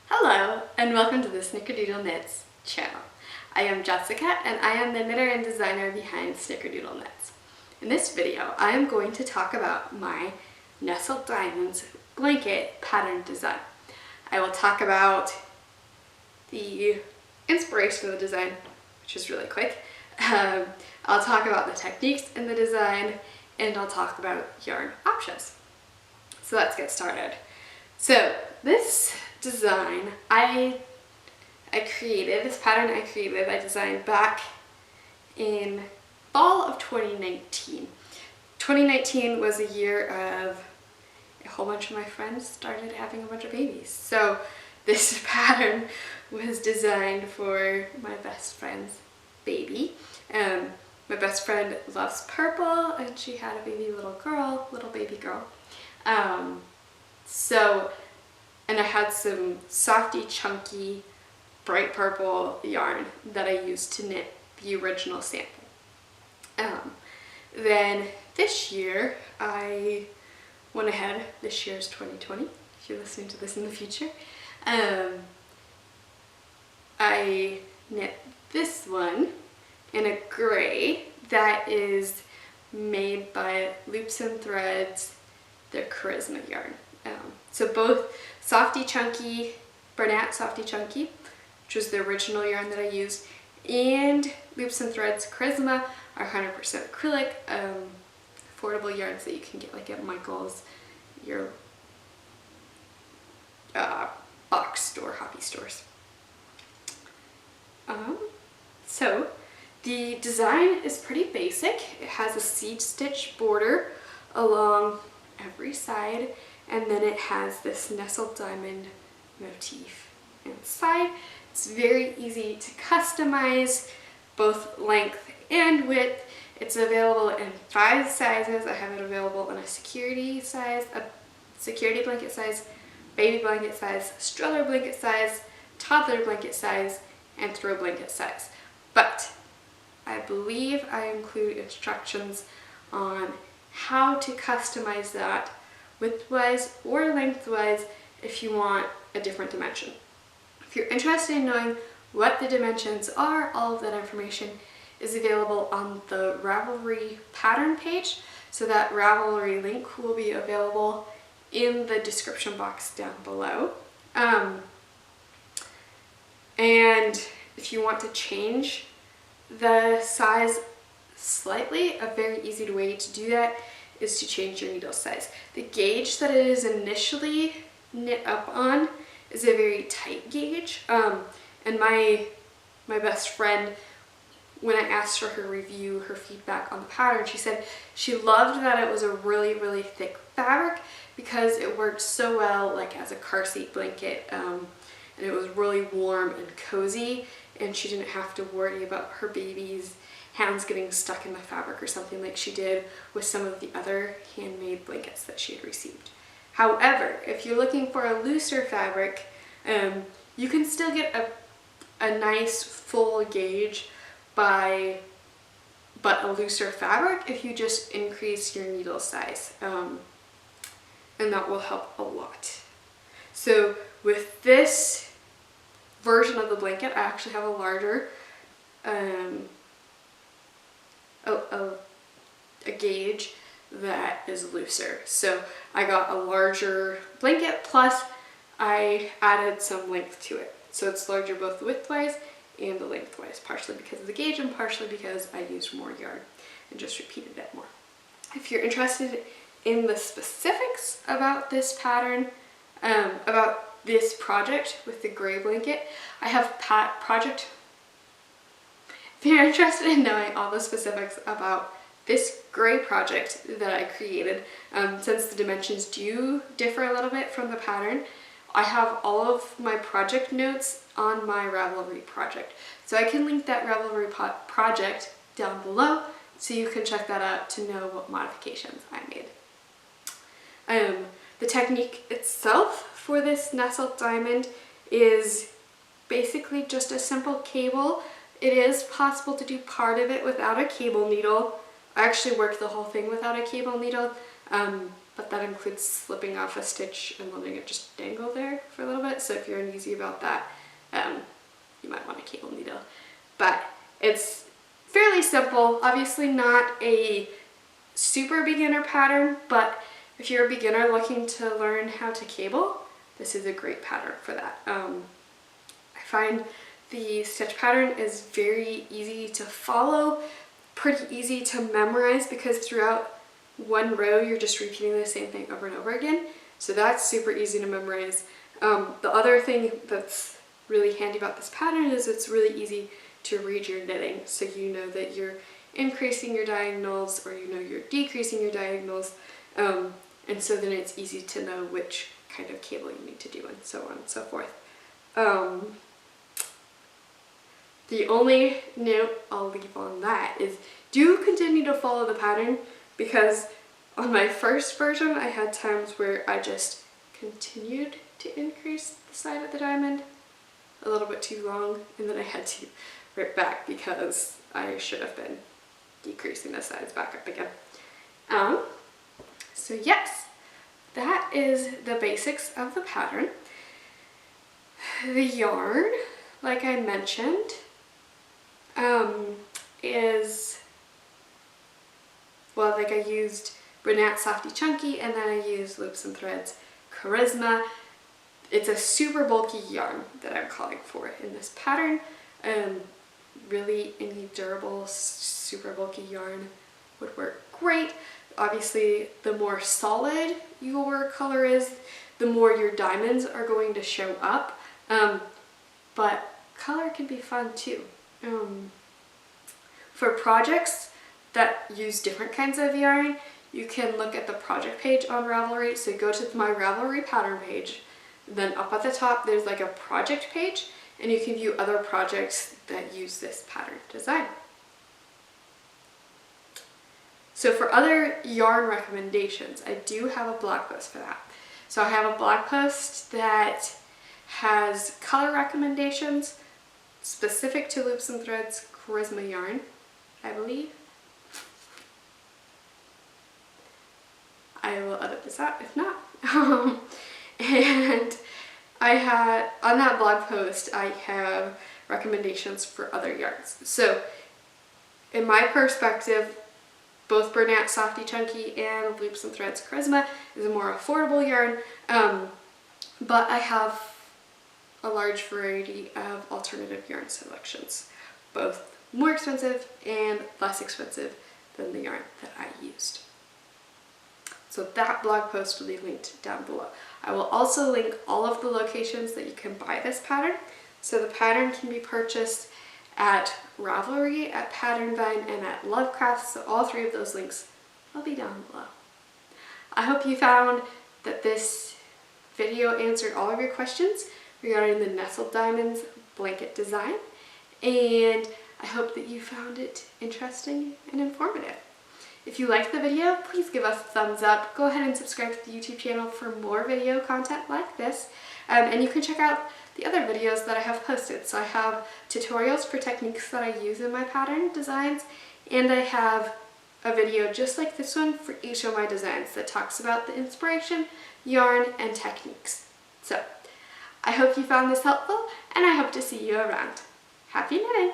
Hello and welcome to the Snickerdoodle Knits channel. I am Jessica and I am the knitter and designer behind Snickerdoodle Knits. In this video I am going to talk about my Nestled Diamonds Blanket pattern design. I will talk about the inspiration of the design, which is really quick. I'll talk about the techniques in the design and I'll talk about yarn options. So let's get started. So this design I designed back in fall of 2019. 2019 was a year of a whole bunch of my friends started having a bunch of babies. So this pattern was designed for my best friend's baby. My best friend loves purple and she had a little baby girl. And I had some softy, chunky, bright purple yarn that I used to knit the original sample. Then this year, I went ahead, this year is 2020, if you're listening to this in the future, I knit this one in a gray that is made by Loops and Threads, their Charisma yarn. So both Softy Chunky, Bernat Softy Chunky, which was the original yarn that I used, and Loops and Threads Charisma are 100% acrylic, affordable yarns that you can get like at Michael's, your box store, hobby stores. So the design is pretty basic. It has a seed stitch border along every side, and then it has this nestled diamond motif inside. It's very easy to customize, both length and width. It's available in 5 sizes. I have it available in a security blanket size, baby blanket size, stroller blanket size, toddler blanket size, and throw blanket size. But I believe I include instructions on how to customize that widthwise or lengthwise if you want a different dimension. If you're interested in knowing what the dimensions are, all of that information is available on the Ravelry pattern page. So that Ravelry link will be available in the description box down below. And if you want to change the size slightly, a very easy way to do that is to change your needle size. The gauge that it is initially knit up on is a very tight gauge, and my best friend, when I asked for her review, her feedback on the pattern, she said she loved that it was a really thick fabric because it worked so well like as a car seat blanket, and it was really warm and cozy, and she didn't have to worry about her baby's hands getting stuck in the fabric or something like she did with some of the other handmade blankets that she had received. However, if you're looking for a looser fabric, you can still get a nice full gauge but a looser fabric if you just increase your needle size, and that will help a lot. So with this version of the blanket, I actually have a larger a gauge that is looser. So I got a larger blanket, plus I added some length to it. So it's larger both widthwise and the lengthwise, partially because of the gauge and partially because I used more yarn and just repeated it more. If you're interested in the specifics about this pattern, about this project with the gray blanket, I have if you're interested in knowing all the specifics about this gray project that I created, since the dimensions do differ a little bit from the pattern, I have all of my project notes on my Ravelry project. So I can link that Ravelry project down below so you can check that out to know what modifications I made. The technique itself for this nestled diamond is basically just a simple cable. It is possible to do part of it without a cable needle. I actually worked the whole thing without a cable needle, but that includes slipping off a stitch and letting it just dangle there for a little bit. So if you're uneasy about that, you might want a cable needle. But it's fairly simple, obviously not a super beginner pattern, but if you're a beginner looking to learn how to cable, this is a great pattern for that. I find the stitch pattern is very easy to follow, pretty easy to memorize, because throughout one row you're just repeating the same thing over and over again. So that's super easy to memorize. The other thing that's really handy about this pattern is it's really easy to read your knitting. So you know that you're increasing your diagonals, or you know you're decreasing your diagonals. And so then it's easy to know which kind of cable you need to do, and so on and so forth. The only note I'll leave on that is do continue to follow the pattern, because on my first version I had times where I just continued to increase the side of the diamond a little bit too long, and then I had to rip back because I should have been decreasing the sides back up again. So yes, that is the basics of the pattern. The yarn, like I mentioned, is, well, like I used Bernat Softy Chunky, and then I used Loops and Threads Charisma. It's a super bulky yarn that I'm calling for in this pattern. Really any durable, super bulky yarn would work great. Obviously, the more solid your color is, the more your diamonds are going to show up. But color can be fun too. For projects that use different kinds of yarn, you can look at the project page on Ravelry. So go to my Ravelry pattern page, then up at the top there's like a project page, and you can view other projects that use this pattern design. So for other yarn recommendations, I do have a blog post for that. So I have a blog post that has color recommendations specific to Loops and Threads Charisma yarn, I believe. I will edit this out if not. And I had, on that blog post, I have recommendations for other yarns. So in my perspective, both Bernat Softy Chunky and Loops and Threads Charisma is a more affordable yarn, but I have a large variety of alternative yarn selections, both more expensive and less expensive than the yarn that I used. So that blog post will be linked down below. I will also link all of the locations that you can buy this pattern. So the pattern can be purchased at Ravelry, at Pattern Vine, and at LoveCrafts. So all three of those links will be down below. I hope you found that this video answered all of your questions regarding the Nestled Diamonds Blanket design, and I hope that you found it interesting and informative. If you liked the video, please give us a thumbs up. Go ahead and subscribe to the YouTube channel for more video content like this. And you can check out the other videos that I have posted. So I have tutorials for techniques that I use in my pattern designs, and I have a video just like this one for each of my designs that talks about the inspiration, yarn, and techniques. So I hope you found this helpful, and I hope to see you around. Happy knitting!